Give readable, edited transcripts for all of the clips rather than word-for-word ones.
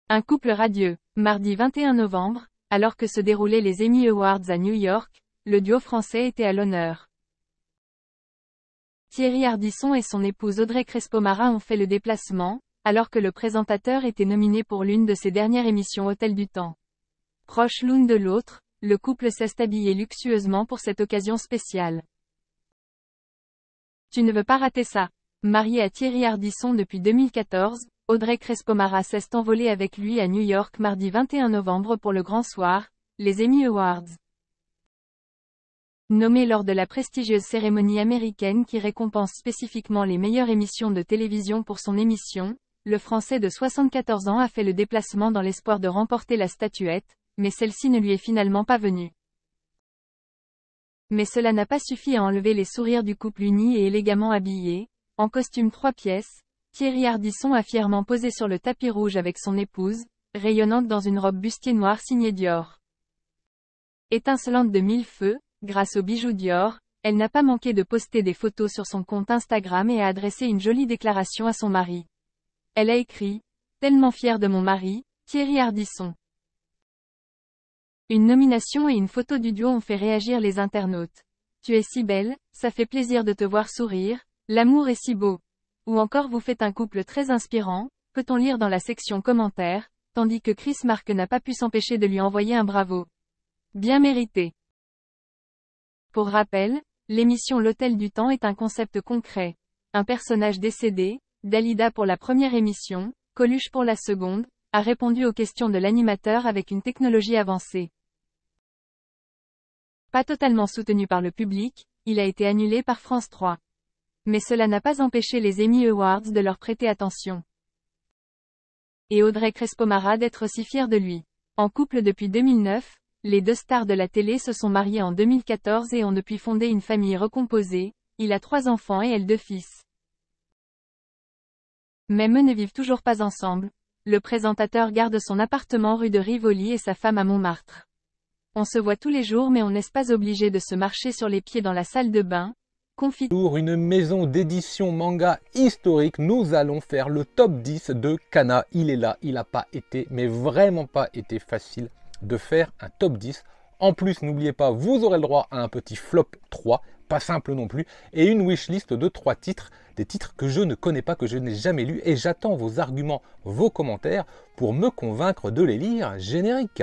Un couple radieux. Mardi 21 novembre, alors que se déroulaient les Emmy Awards à New York, le duo français était à l'honneur. Thierry Ardisson et son épouse Audrey Crespo-Mara ont fait le déplacement, alors que le présentateur était nominé pour l'une de ses dernières émissions Hôtel du Temps. Proches l'une de l'autre, le couple s'est habillé luxueusement pour cette occasion spéciale. Tu ne veux pas rater ça. Mariée à Thierry Ardisson depuis 2014, Audrey Crespo-Mara s'est envolée avec lui à New York mardi 21 novembre pour le grand soir, les Emmy Awards. Nommé lors de la prestigieuse cérémonie américaine qui récompense spécifiquement les meilleures émissions de télévision pour son émission, le Français de 74 ans a fait le déplacement dans l'espoir de remporter la statuette, mais celle-ci ne lui est finalement pas venue. Mais cela n'a pas suffi à enlever les sourires du couple uni et élégamment habillé, en costume 3 pièces, Thierry Ardisson a fièrement posé sur le tapis rouge avec son épouse, rayonnante dans une robe bustier noire signée Dior. Étincelante de mille feux, grâce aux bijoux Dior, elle n'a pas manqué de poster des photos sur son compte Instagram et a adressé une jolie déclaration à son mari. Elle a écrit « Tellement fière de mon mari, Thierry Ardisson ». Une nomination et une photo du duo ont fait réagir les internautes. Tu es si belle, ça fait plaisir de te voir sourire, l'amour est si beau. Ou encore vous faites un couple très inspirant, peut-on lire dans la section commentaires, tandis que Chris Mark n'a pas pu s'empêcher de lui envoyer un bravo. Bien mérité. Pour rappel, l'émission L'Hôtel du Temps est un concept concret. Un personnage décédé, Dalida pour la première émission, Coluche pour la seconde, a répondu aux questions de l'animateur avec une technologie avancée. Pas totalement soutenu par le public, il a été annulé par France 3. Mais cela n'a pas empêché les Emmy Awards de leur prêter attention. Et Audrey Crespo-Mara d'être aussi fière de lui. En couple depuis 2009, les deux stars de la télé se sont mariées en 2014 et ont depuis fondé une famille recomposée, il a 3 enfants et elle 2 fils. Même eux ne vivent toujours pas ensemble. Le présentateur garde son appartement rue de Rivoli et sa femme à Montmartre. On se voit tous les jours mais on n'est pas obligé de se marcher sur les pieds dans la salle de bain. Confie. Pour une maison d'édition manga historique, nous allons faire le top 10 de Kana. Il est là, il n'a pas été, mais vraiment pas été facile de faire un top 10. En plus, n'oubliez pas, vous aurez le droit à un petit flop 3, pas simple non plus, et une wishlist de 3 titres, des titres que je ne connais pas, que je n'ai jamais lus, et j'attends vos arguments, vos commentaires pour me convaincre de les lire. Générique.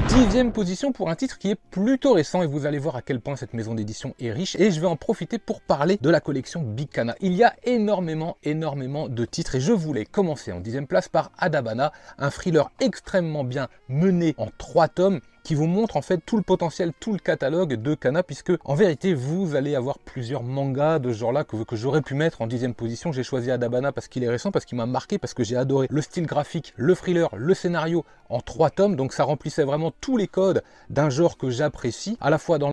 Dixième position pour un titre qui est plutôt récent et vous allez voir à quel point cette maison d'édition est riche et je vais en profiter pour parler de la collection Big Kana. Il y a énormément de titres et je voulais commencer en 10e place par Adabana, un thriller extrêmement bien mené en 3 tomes qui vous montre en fait tout le potentiel, tout le catalogue de Kana, puisque en vérité vous allez avoir plusieurs mangas de ce genre là que j'aurais pu mettre en 10e position. J'ai choisi Adabana parce qu'il est récent, parce qu'il m'a marqué, parce que j'ai adoré le style graphique, le thriller, le scénario en 3 tomes, donc ça remplissait vraiment tous les codes d'un genre que j'apprécie, à la fois dans